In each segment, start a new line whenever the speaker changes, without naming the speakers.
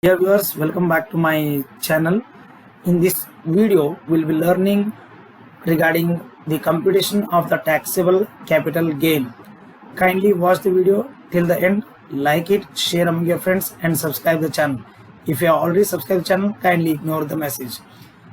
Dear viewers, welcome back to my channel. In this video, we'll be learning regarding the computation of the taxable capital gain. Kindly watch the video till the end, like it, share among your friends and subscribe the channel. If you have already subscribed the channel, kindly ignore the message.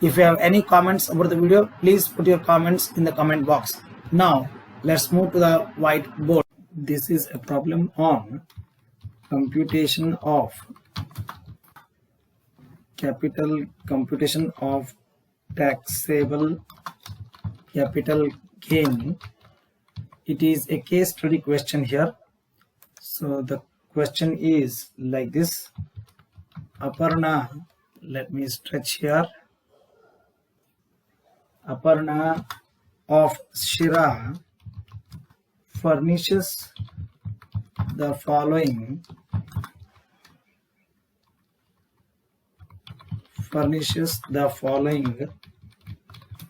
If you have any comments about the video, please put your comments in the comment box. Now, let's move to the whiteboard. This is a problem on computation of taxable capital gain. It is a case study question here. So the question is like this. Aparna, let me stretch here. Aparna of Shira furnishes the following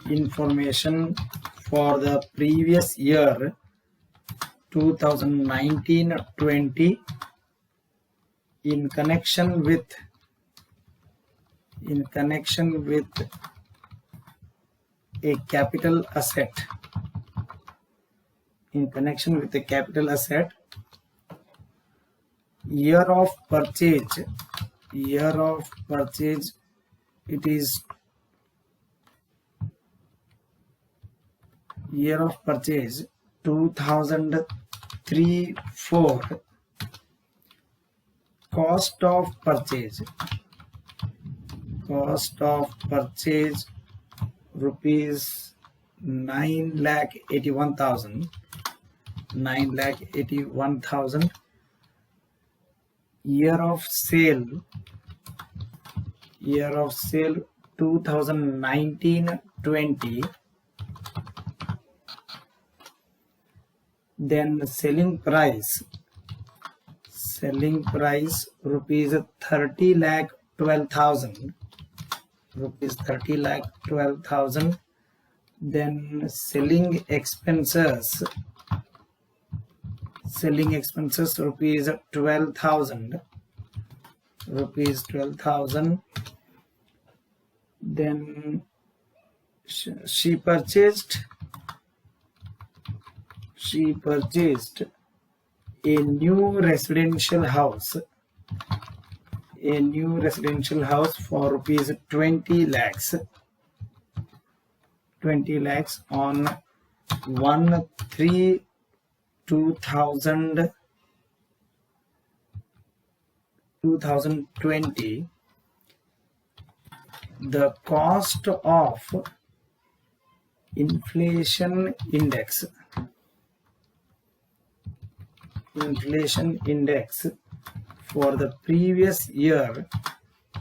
information for the previous year 2019-20 in connection with a capital asset. Year of purchase, it is year of purchase 2003-4. Cost of purchase rupees 9,81,000. Year of sale 2019-20. Then selling price rupees 30,12,000. Then selling expenses rupees 12,000. Then she purchased a new residential house for rupees 20 lakhs on 1/3/2020. The cost of inflation index for the previous year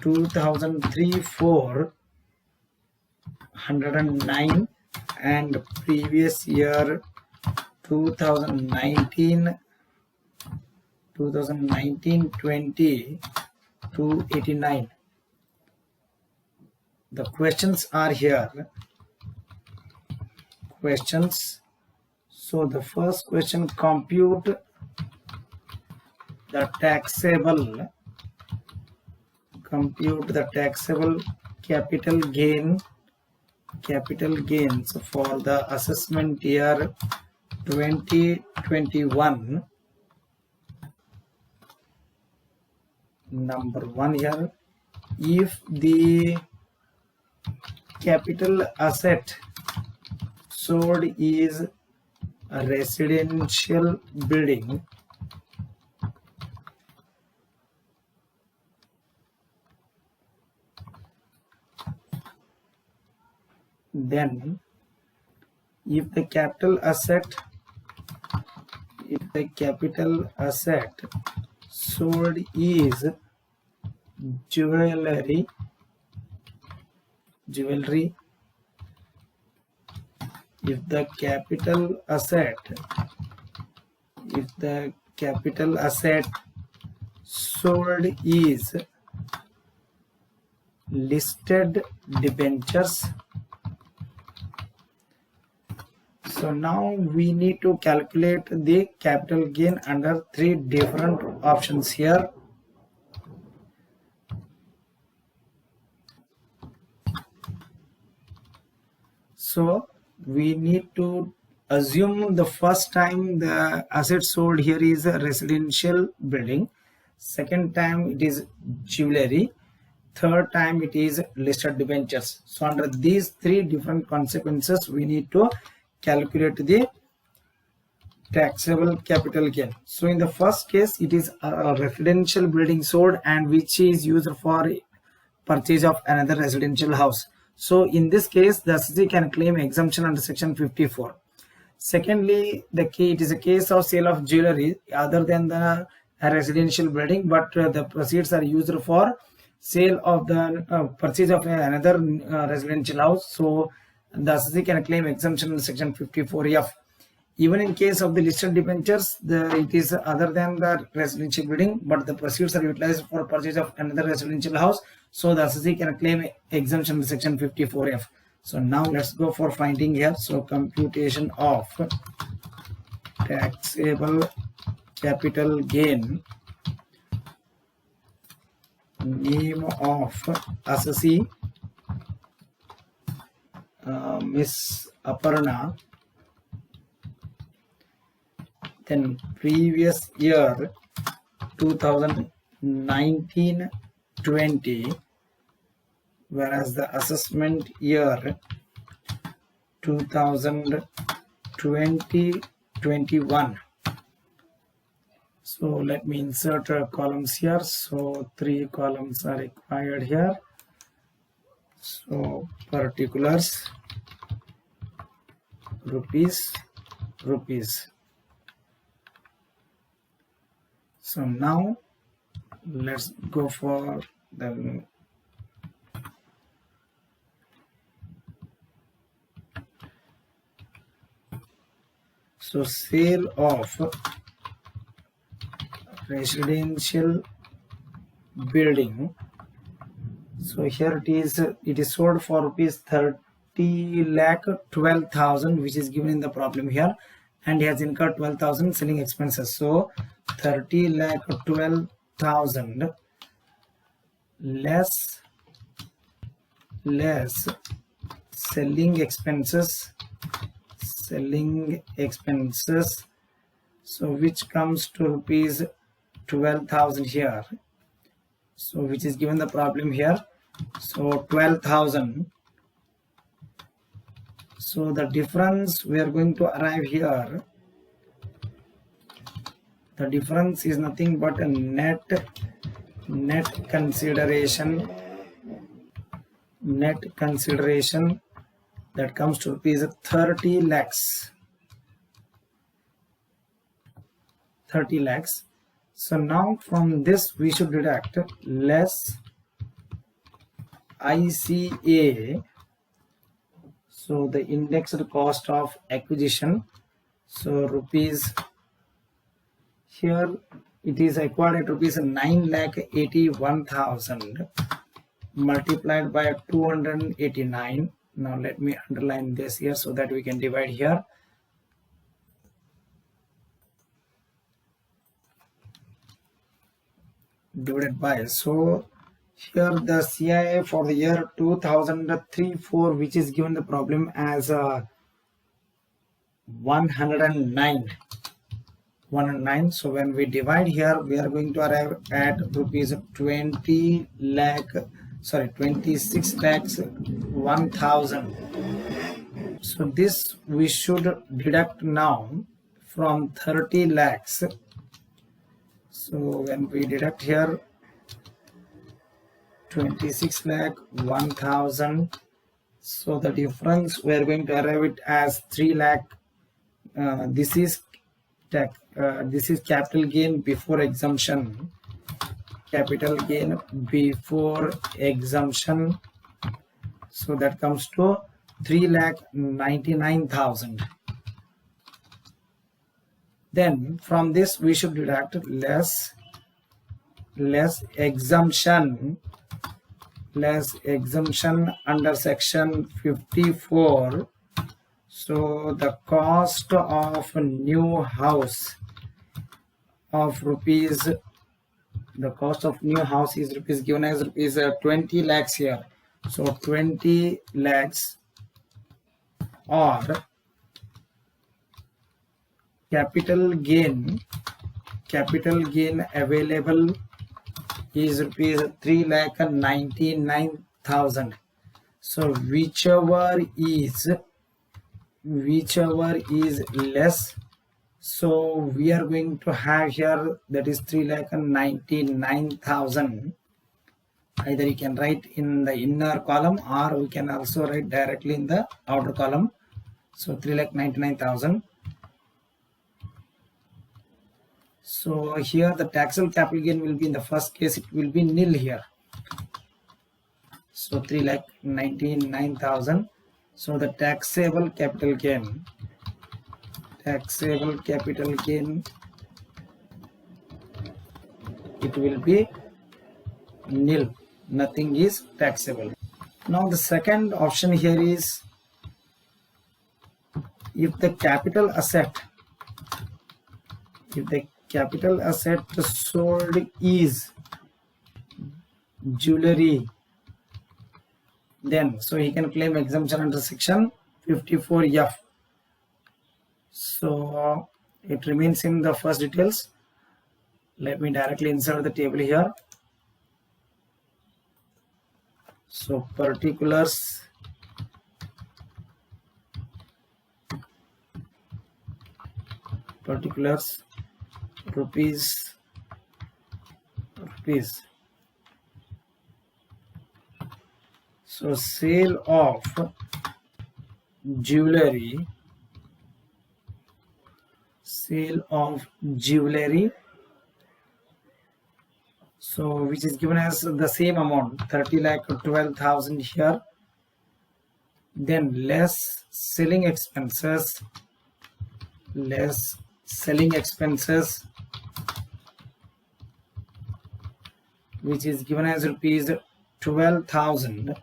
2003-4 109 and previous year 2019-20 289. The questions are here. So the first question, compute the taxable capital gains for the assessment year 2021. Number 1 here, if the capital asset sold is a residential building, then if the capital asset sold is jewelry, if the capital asset sold is listed debentures. So now we need to calculate the capital gain under three different options here. So we need to assume the first time the asset sold here is a residential building, second time it is jewelry, third time it is listed debentures. So under these three different consequences we need to calculate the taxable capital gain. So in the first case it is a residential building sold and which is used for purchase of another residential house. So in this case the assessee can claim exemption under section 54. Secondly, it is a case of sale of jewelry other than the residential building, but the proceeds are used for sale of the purchase of another residential house. So the assessee can claim exemption under section 54F. Even in case of the listed debentures, it is other than the residential building, but the proceeds are utilized for purchase of another residential house. So the assessee can claim exemption in section 54F. So now let's go for finding here. So computation of taxable capital gain. Name of assessee Miss Aparna. Then previous year 2019-20, whereas the assessment year 2020-21. So let me insert columns here. So 3 columns are required here. So particulars, rupees. So now let's go for the sale of residential building. So here it is sold for rupees 30,12,000, which is given in the problem here, and he has incurred 12,000 selling expenses. So 30,12,000 less selling expenses, so which comes to rupees 12,000 here, so which is given the problem here. So 12,000. So the difference we are going to arrive here, the difference is nothing but a net consideration that comes to rupees 30 lakhs. So now from this we should deduct less ICA, so the indexed cost of acquisition. So rupees, here it is acquired at rupees 9,81,000 multiplied by 289. Now let me underline this here so that we can divide here. Divided by, so here the CIA for the year 2003-4, which is given the problem as 109. So when we divide here, we are going to arrive at rupees 26 lakhs 1,000. So this we should deduct now from 30 lakhs. So when we deduct here 26 lakh 1,000, so the difference we are going to arrive it as 3 lakh. This is capital gain before exemption. So that comes to 3,99,000. Then from this we should deduct less exemption under section 54. So the cost of a new house of rupees, the cost of new house is given as rupees 20 lakhs here. So 20 lakhs or capital gain available is rupees 3,99,000. so whichever is less, so we are going to have here, that is 3,99,000. either you can write in the inner column or we can also write directly in the outer column. So 3,99,000. so here the taxable capital gain will be, in the first case it will be nil here. So 3,99,000. so the taxable capital gain it will be nil, nothing is taxable. Now the second option here is, if the capital asset sold is jewelry, then so he can claim exemption under section 54F. so it remains in the first details. Let me directly insert the table here. So particulars, rupees. So sale of jewelry, so which is given as the same amount, 30,12,000 here, then less selling expenses, which is given as rupees 12,000.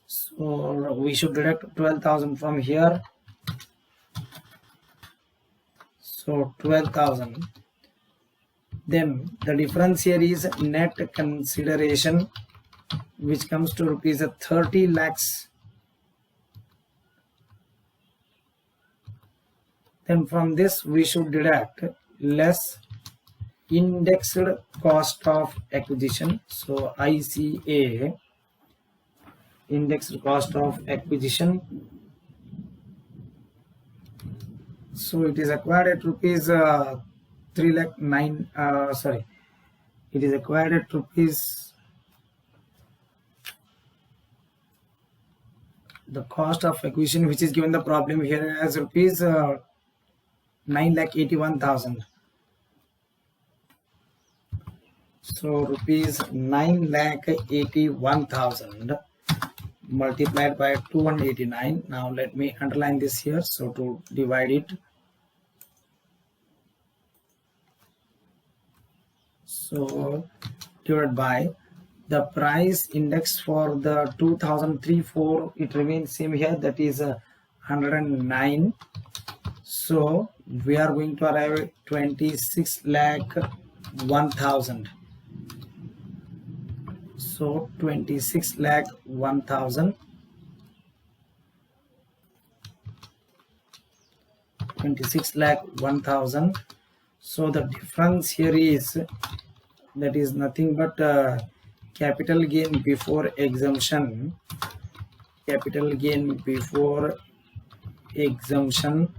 so we should deduct 12,000 from here. So 12,000. Then the difference here is net consideration, which comes to rupees 30 lakhs. Then from this we should deduct less indexed cost of acquisition. So ICA, indexed cost of acquisition. So it is acquired at rupees 3,09,000. It is acquired at rupees, the cost of acquisition which is given the problem here as rupees 9,81,000. So rupees 9,81,000 multiplied by 289. Now let me underline this here. So to divide it, so divided by the price index for the 2003-4, it remains same here, that is 109. So we are going to arrive at 26,01,000. So 26,01,000. 26,01,000. So the difference here is, that is nothing but capital gain before exemption. Capital gain before exemption,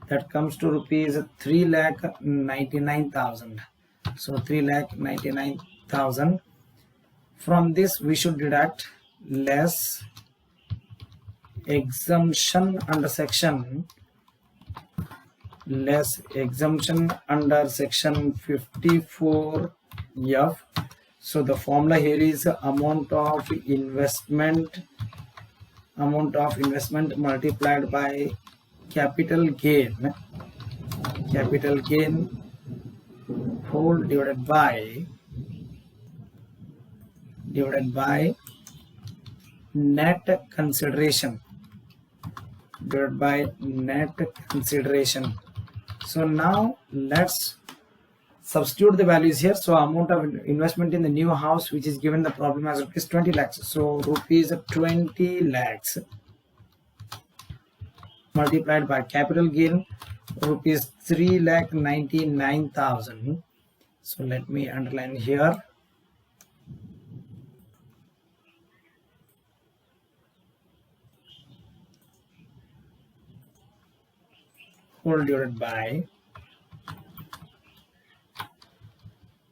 that comes to rupees 3,99,000. So 3,99,000. From this we should deduct less exemption under section, section 54F. So the formula here is amount of investment multiplied by capital gain whole divided by net consideration, So now let's substitute the values here. So amount of investment in the new house, which is given the problem as rupees 20 lakhs. So rupees 20 lakhs multiplied by capital gain rupees 3,99,000. So let me underline here. Whole divided by.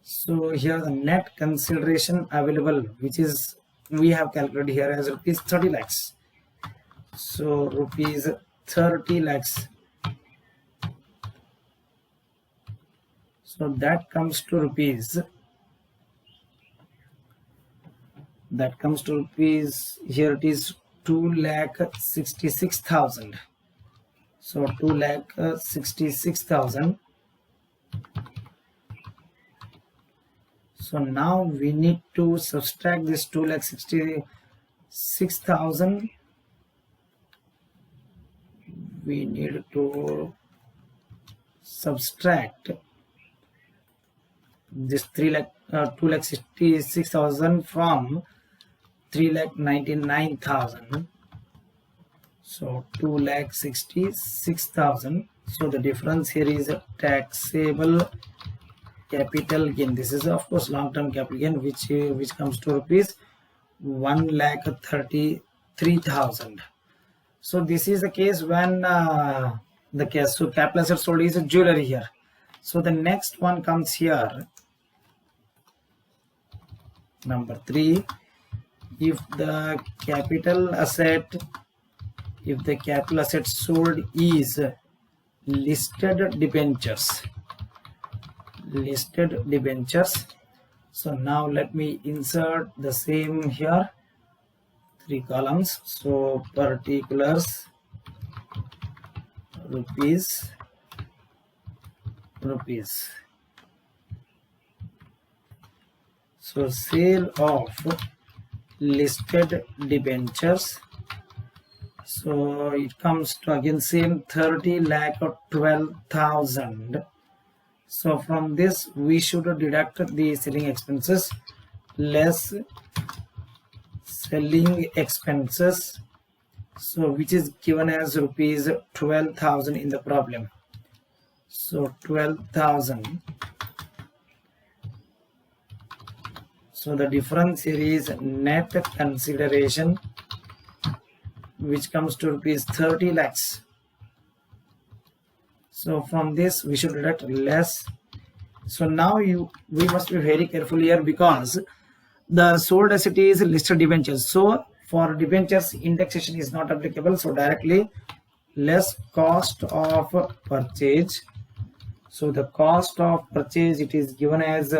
So here the net consideration available, which is we have calculated here as rupees 30 lakhs. So rupees 30 lakhs. So that comes to rupees. Here it is 2,66,000. So 2,66,000. So now we need to subtract this 2,66,000. We need to subtract this 2,66,000 from 3,99,000. So 2,66,000. So the difference here is taxable capital gain. This is of course long-term capital gain, which comes to rupees 1,33,000. So this is the case when so capital asset sold is a jewelry here. So the next one comes here, number 3. If the capital asset sold is listed debentures. So now let me insert the same here, 3 columns. So particulars, rupees. So sale of listed debentures. So it comes to again same 30,12,000. So from this we should deduct the selling expenses less selling expenses. So which is given as rupees 12,000 in the problem. So 12,000. So the difference here is net consideration, which comes to rupees 30 lakhs. So from this we should deduct less. So now we must be very careful here, because the sold asset is listed debentures. So for debentures indexation is not applicable. So directly less cost of purchase. So the cost of purchase, it is given as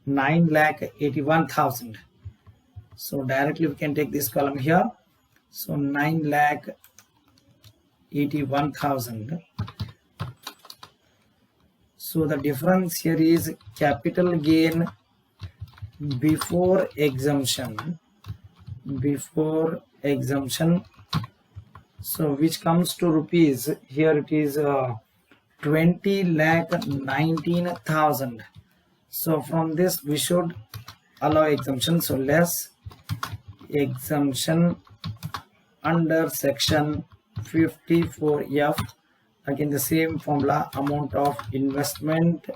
9,81,000. So directly we can take this column here. So 9,81,000. So the difference here is capital gain before exemption. So which comes to rupees, here it is 20,19,000. So from this we should allow exemption. So less exemption under section 54F. Again the same formula, amount of investment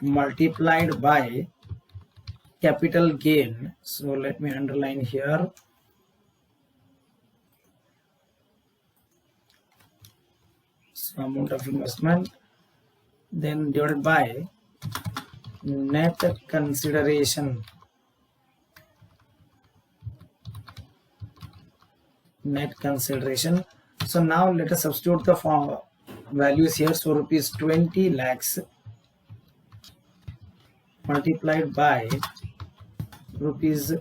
multiplied by capital gain. So let me underline here. So amount of investment, then divided by net consideration. So now let us substitute the values here. So rupees 20 lakhs multiplied by rupees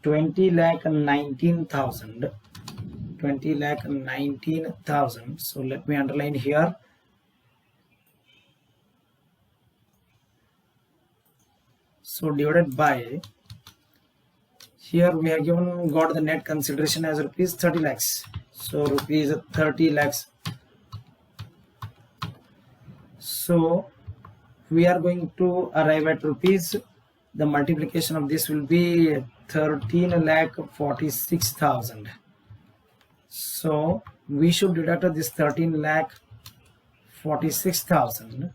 20,19,000. So let me underline here. So divided by, here we have got the net consideration as rupees 30 lakhs. So rupees 30 lakhs. So we are going to arrive at rupees, the multiplication of this will be 13,46,000. So we should deduct this 13,46,000.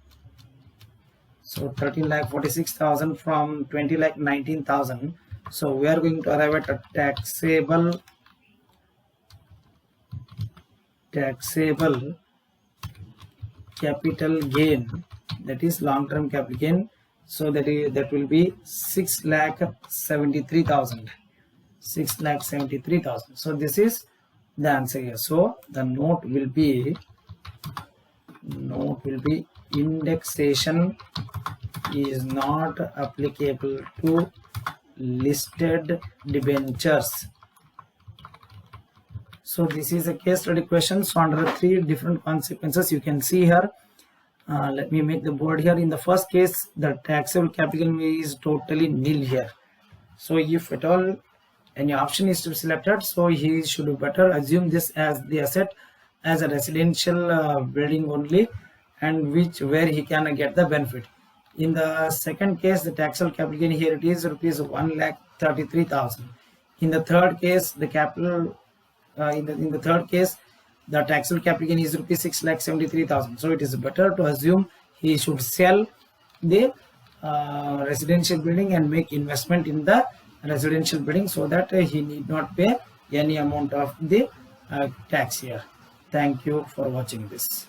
So 13,46,000 from 20,19,000. So we are going to arrive at a taxable capital gain, that is long-term capital gain. So that will be 6,73,000. 6,73,000. So this is the answer here. So the note will be indexation is not applicable to listed debentures. So this is a case study question. So under the 3 different consequences you can see here. Let me make the board here. In the first case, the taxable capital is totally nil here. So if at all any option is to be selected, so he should better assume this as the asset as a residential building only, and where he can get the benefit. In the second case, the taxable capital gain here it is rupees 1,33,000. In the third case, the capital in the third case, the taxable capital gain is rupees 6,73,000. So it is better to assume he should sell the residential building and make investment in the residential building, so that he need not pay any amount of the tax here. Thank you for watching this.